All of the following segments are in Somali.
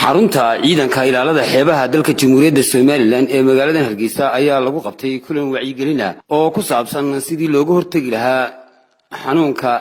xarunta ciidanka ilaalada xeebaha dalka Jamhuuriyadda Soomaaliland ee magaalada Hargeysa ayaa lagu qabtay kulan wacyigelin ah oo ku saabsan sidii looga hortagi lahaa xanuunka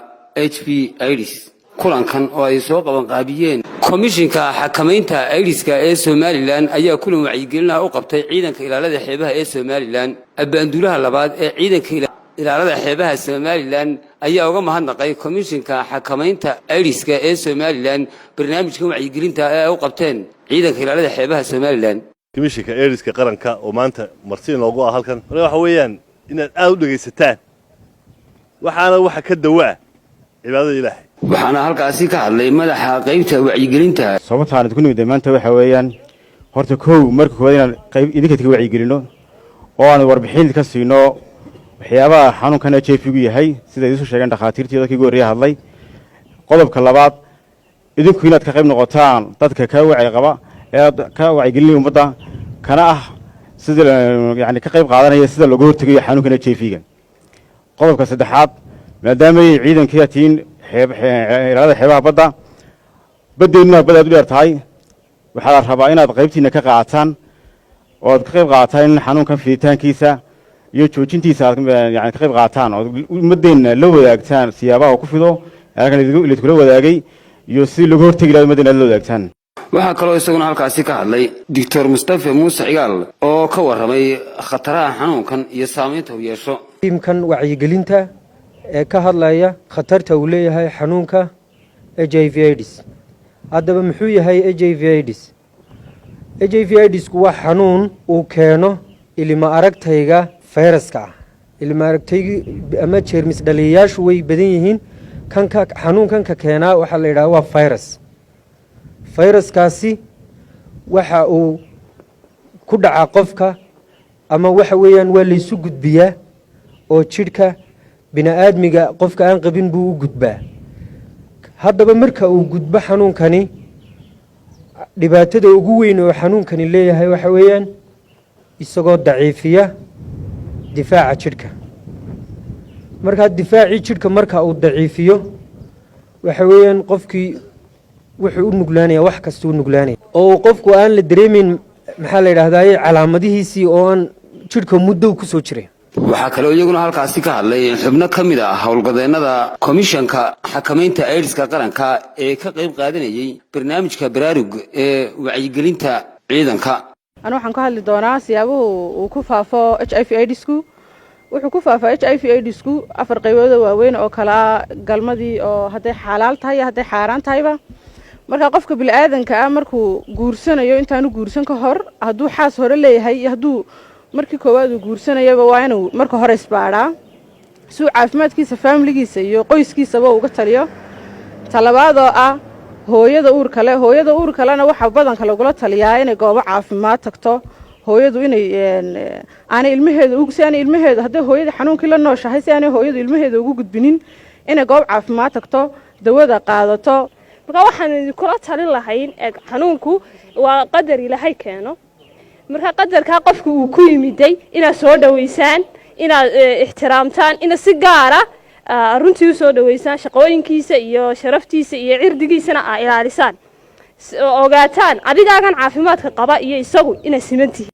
HIV/AIDS. kulankan oo ay soo qaban qaabiyeen komishinka xakamaynta AIDS-ka ee Soomaaliland ayaa kulan wacyigelin ah u qabtay ciidanka ilaalada xeebaha ee Soomaaliland. Abaanduulaha labaad ee ciidanka ilaalada xeebaha Soomaaliland ayaa uga mahadnaqay komishinka xakamaynta AIDS-ka ee Soomaaliland barnaamijka wacyigelinta ee u qabteen ciidanka ilaalada xeebaha Soomaaliland. komishinka AIDS-ka qaranka oo maanta martiin loogu ah halkan waxa weeyaan inaad aad u dhageysataan waxa ka dawaa cibaadada Ilaahay. waxaana halkaasi ka hadlay madaxa qaybta wacyigelinta. sababtaan ku nimid maanta waxa weeyaan horta marka koowaad inaan qayb idinka ka wacyigelino oo aan warbixin ka siino waxyaabaha xanuunkan HIV-gu yahay sida ay soo sheegeen dhakhaatiirtii dadkii ugu horreeyay hadlay. qodobka labaad idinku inaad ka qayb noqotaan dadka ka wacyi qaba ee ka wacyigelin ummadda kana ah sida yani ka qayb qaadanaya sida looga hortagayo xanuunkan HIV-ga. qodobka saddexaad maadaama ay ciidankii tiin ilaalada xeebaha badda badeedna bad aad u dheer tahay waxaa la rabaa inaad qaybtiina ka qaataan oo aad ka qayb qaataan in xanuunkan fiditaankiisa iyo joojintiisa yani ka qayb qaataan oo ummadeenna la wadaagtaan siyaabaha uu ku fido halkan idinku la wadaagay iyo si looga hortagi lahaa ummadeenna la wadaagtaan. waxaa kaloo isaguna halkaasi ka hadlay Dr. Mustafa Muuse Cigaal oo ka warramay khataraha xanuunkan iyo saameynta uu yeesho. tiimkan wacyigelinta ee ka hadlaya khatarta uu leeyahay xanuunka HIV/AIDS. haddaba muxuu yahay HIV/AIDS? HIV/AIDS waa xanuun uu keeno ilma aragtayga fayraska ah. ilma aragtayga ama jeermis dhaliyayaashu way badan yihiin. xanuunkan ka keenaa waxaa la yidhaha waa virus. fayraskaasi waxa uu ku dhacaa qofka ama waxa weeyaan waa laysu gudbiyaa oo jidhka bini'aadmiga qofka aan qabin buu u gudbaa. haddaba marka uu gudbo xanuunkani dhibaatada ugu weyn oo xanuunkani leeyahay waxa weeyaan isagoo daciifiya difaaca jidhka. markaa difaacii jidhka marka uu daciifiyo waxa weeyaan qofkii wuxuu u nuglaanaya wax kasta u nuglaanaya oo qofku aan la dareemin maxaa la yidhaahdaa calaamadihiisii oo aan jidhka muddo ku soo jiray. waxaa kaloo iyaguna halkaasi ka hadlay xubno ka mid ah howlgadeennada komishanka xakamaynta AIDS-ka qaranka ee ka qayb qaadanayay barnaamijka baraarug ee wacyigelinta ciidanka. waxaan ka hadli doonaa siyaabuhu uu ku faafo HIV/AIDS-ku. wuxuu ku faafaa HIV/AIDS-ku 4 qaybood oo waaweyn oo kala galmadii oo hadday xalaal tahay iyo hadday xaaraan tahayba. marka qofka bini'aadanka ah markuu guursanayo intaanu guursan ka hor hadduu xaas hore leeyahay iyo hadduu markii koowaad uu guursanayaba waa inuu marka hore isbaaraa si uu caafimaadkiisa faamiligiisa iyo qoyskiisaba uga taliyo. talabaad oo ah hooyada uurka lena waxaa badanka lagula taliyaa inay goobo caafimaad tagto. hooyadu inay aanay ilmaheedu hadday hooyada xanuunkii la nooshahay si aanay hooyadu ilmaheeda ugu gudbinin inay goob caafimaad tagto dawada qaadato. marka waxaan idinkula talin lahayn xanuunku waa qadar Ilaahay keeno. marka qadarka qofku uu ku yimiday inaad soo dhaweysaan inaad ixtiraamtaan ina si gaar ah runtii soo dhaweysaan shaqooyinkiisa iyo sharaftiisa iyo cirdigiisana ilaalisaan ogaataan adigaagan caafimaadka qaba iyo isagu inay simantii